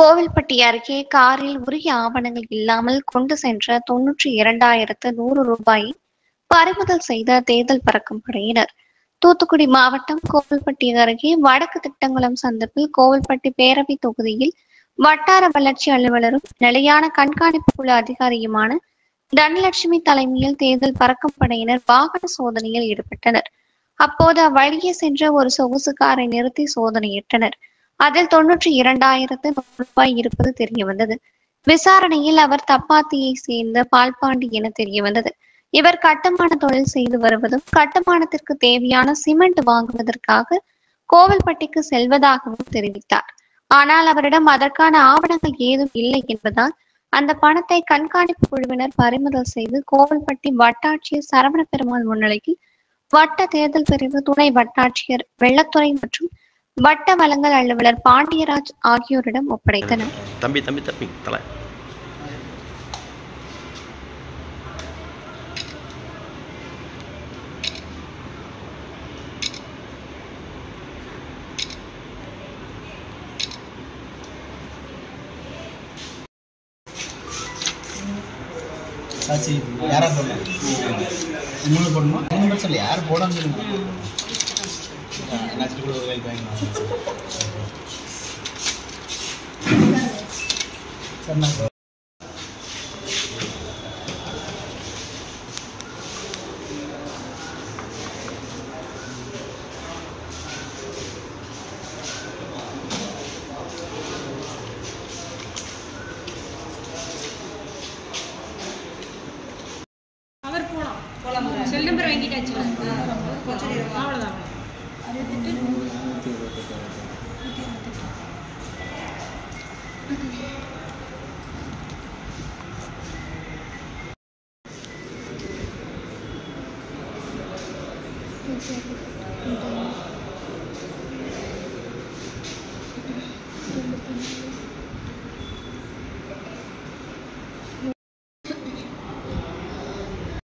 கோவில்பட்டி அருகே காரில் உரிய ஆவணங்கள் இல்லாமல் கொண்டு சென்ற 92,100 ரூபாயை பறிமுதல் செய்த தேர்தல் பறக்கும் படையினர். தூத்துக்குடி மாவட்டம் கோவில்பட்டி அருகே வடக்கு திட்டங்குளம் சந்திப்பில் கோவில்பட்டி பேரவை தொகுதியில் வட்டார வளர்ச்சி அலுவலரும் நிலையான கண்காணிப்பு குழு அதிகாரியுமான தனலட்சுமி தலைமையில் தேர்தல் பறக்கும் படையினர் வாகன சோதனையில் ஈடுபட்டனர். அப்போது அவ்வழியே சென்ற ஒரு சொகுசு காரை நிறுத்தி சோதனையிட்டனர். அதில் 92,100 ரூபாய் இருப்பது தெரியவந்தது. விசாரணையில் அவர் தப்பாத்தியை சேர்ந்த பால்பாண்டி என தெரியவந்தது. இவர் கட்டுமான தொழில் செய்து வருவதும் கட்டுமானத்திற்கு தேவையான சிமெண்ட் வாங்குவதற்காக கோவில்பட்டிக்கு செல்வதாகவும் தெரிவித்தார். ஆனால் அவரிடம் அதற்கான ஆவணங்கள் ஏதும் இல்லை என்பதால் அந்த பணத்தை கண்காணிப்பு குழுவினர் பறிமுதல் செய்து கோவில்பட்டி வட்டாட்சியர் சரவண பெருமாள் முன்னிலையில் வட்ட தேர்தல் பிரிவு துணை வட்டாட்சியர் வெள்ளத்துறை மற்றும் வட்ட வழங்கல் அலுவலர் பாண்டியராஜ் ஆகியோரிடம் ஒப்படைத்தனர். தம்பி தலை சாட்சி யாரா போடணும் உங்களுக்கு போடணுமா ஒன்றும் பிரச்சனை இல்லை யார் போடான்னு சொல்லுங்க என்னாச்சு கூட ஒரு கைக்கு வாங்கிக்கலாம் சார் செல் நம்பர் வாங்கிட்டாச்சு அவ்வளோதான். Okay.